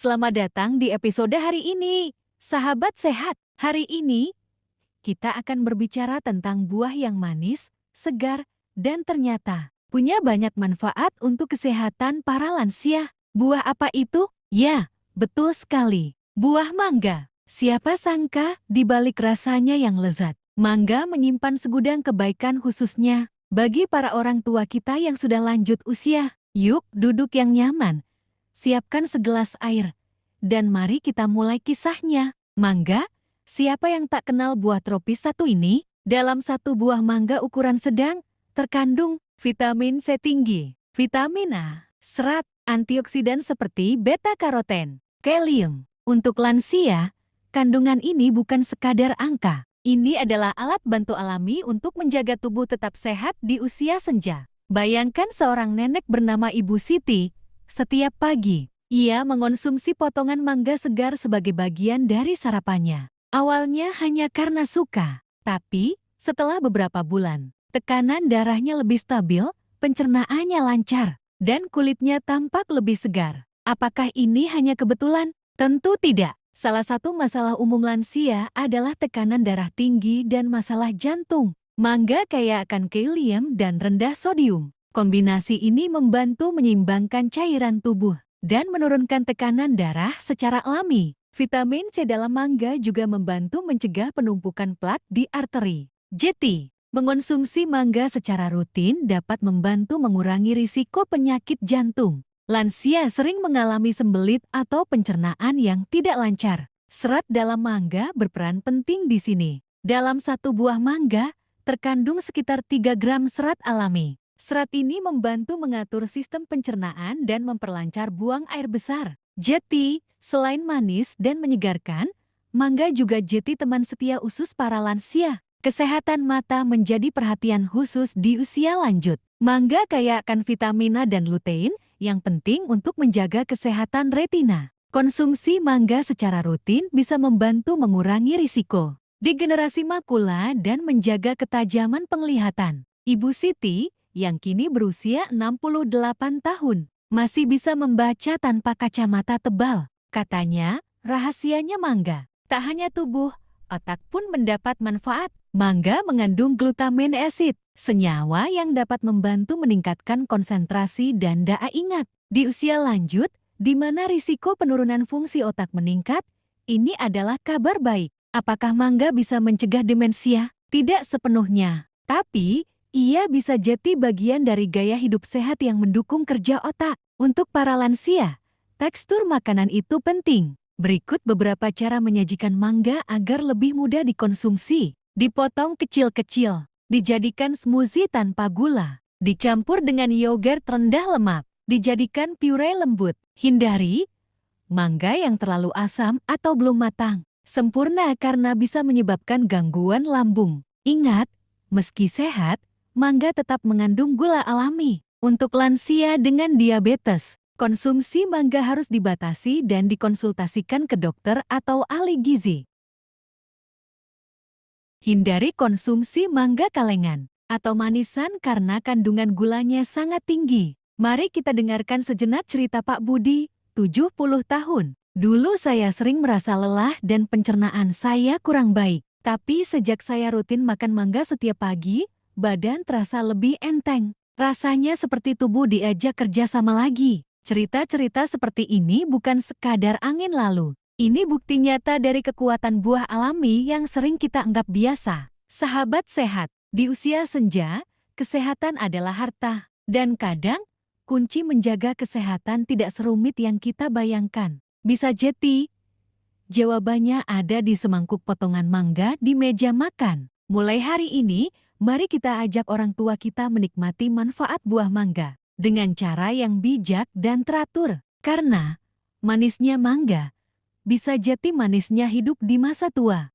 Selamat datang di episode hari ini. Sahabat sehat, hari ini kita akan berbicara tentang buah yang manis, segar, dan ternyata punya banyak manfaat untuk kesehatan para lansia. Buah apa itu? Ya, betul sekali. Buah mangga. Siapa sangka di balik rasanya yang lezat, mangga menyimpan segudang kebaikan khususnya bagi para orang tua kita yang sudah lanjut usia. Yuk, duduk yang nyaman. Siapkan segelas air. Dan mari kita mulai kisahnya. Mangga, siapa yang tak kenal buah tropis satu ini? Dalam satu buah mangga ukuran sedang, terkandung vitamin C tinggi, vitamin A, serat, antioksidan seperti beta-karoten, kalium. Untuk lansia, kandungan ini bukan sekadar angka. Ini adalah alat bantu alami untuk menjaga tubuh tetap sehat di usia senja. Bayangkan seorang nenek bernama Ibu Siti. Setiap pagi, ia mengonsumsi potongan mangga segar sebagai bagian dari sarapannya. Awalnya hanya karena suka, tapi setelah beberapa bulan, tekanan darahnya lebih stabil, pencernaannya lancar, dan kulitnya tampak lebih segar. Apakah ini hanya kebetulan? Tentu tidak. Salah satu masalah umum lansia adalah tekanan darah tinggi dan masalah jantung. Mangga kaya akan kalium dan rendah sodium. Kombinasi ini membantu menyeimbangkan cairan tubuh dan menurunkan tekanan darah secara alami. Vitamin C dalam mangga juga membantu mencegah penumpukan plak di arteri. Jadi, mengonsumsi mangga secara rutin dapat membantu mengurangi risiko penyakit jantung. Lansia sering mengalami sembelit atau pencernaan yang tidak lancar. Serat dalam mangga berperan penting di sini. Dalam satu buah mangga, terkandung sekitar 3 gram serat alami. Serat ini membantu mengatur sistem pencernaan dan memperlancar buang air besar. Jadi, selain manis dan menyegarkan, mangga juga jadi teman setia usus para lansia. Kesehatan mata menjadi perhatian khusus di usia lanjut. Mangga kaya akan vitamin A dan lutein yang penting untuk menjaga kesehatan retina. Konsumsi mangga secara rutin bisa membantu mengurangi risiko degenerasi makula dan menjaga ketajaman penglihatan. Ibu Siti, yang kini berusia 68 tahun, masih bisa membaca tanpa kacamata tebal. Katanya, rahasianya mangga. Tak hanya tubuh, otak pun mendapat manfaat. Mangga mengandung glutamin acid, senyawa yang dapat membantu meningkatkan konsentrasi dan daya ingat. Di usia lanjut, di mana risiko penurunan fungsi otak meningkat, ini adalah kabar baik. Apakah mangga bisa mencegah demensia? Tidak sepenuhnya, tapi ia bisa jadi bagian dari gaya hidup sehat yang mendukung kerja otak. Untuk para lansia, tekstur makanan itu penting. Berikut beberapa cara menyajikan mangga agar lebih mudah dikonsumsi. Dipotong kecil-kecil, dijadikan smoothie tanpa gula, dicampur dengan yogurt rendah lemak, dijadikan puree lembut. Hindari mangga yang terlalu asam atau belum matang. Sempurna karena bisa menyebabkan gangguan lambung. Ingat, meski sehat, mangga tetap mengandung gula alami. Untuk lansia dengan diabetes, konsumsi mangga harus dibatasi dan dikonsultasikan ke dokter atau ahli gizi. Hindari konsumsi mangga kalengan atau manisan karena kandungan gulanya sangat tinggi. Mari kita dengarkan sejenak cerita Pak Budi, 70 tahun. Dulu saya sering merasa lelah dan pencernaan saya kurang baik. Tapi sejak saya rutin makan mangga setiap pagi, badan terasa lebih enteng. Rasanya seperti tubuh diajak kerja sama lagi. Cerita-cerita seperti ini bukan sekadar angin lalu. Ini bukti nyata dari kekuatan buah alami yang sering kita anggap biasa. Sahabat sehat, di usia senja, kesehatan adalah harta. Dan kadang, kunci menjaga kesehatan tidak serumit yang kita bayangkan. Bisa jadi, jawabannya ada di semangkuk potongan mangga di meja makan. Mulai hari ini, mari kita ajak orang tua kita menikmati manfaat buah mangga dengan cara yang bijak dan teratur. Karena manisnya mangga bisa jadi manisnya hidup di masa tua.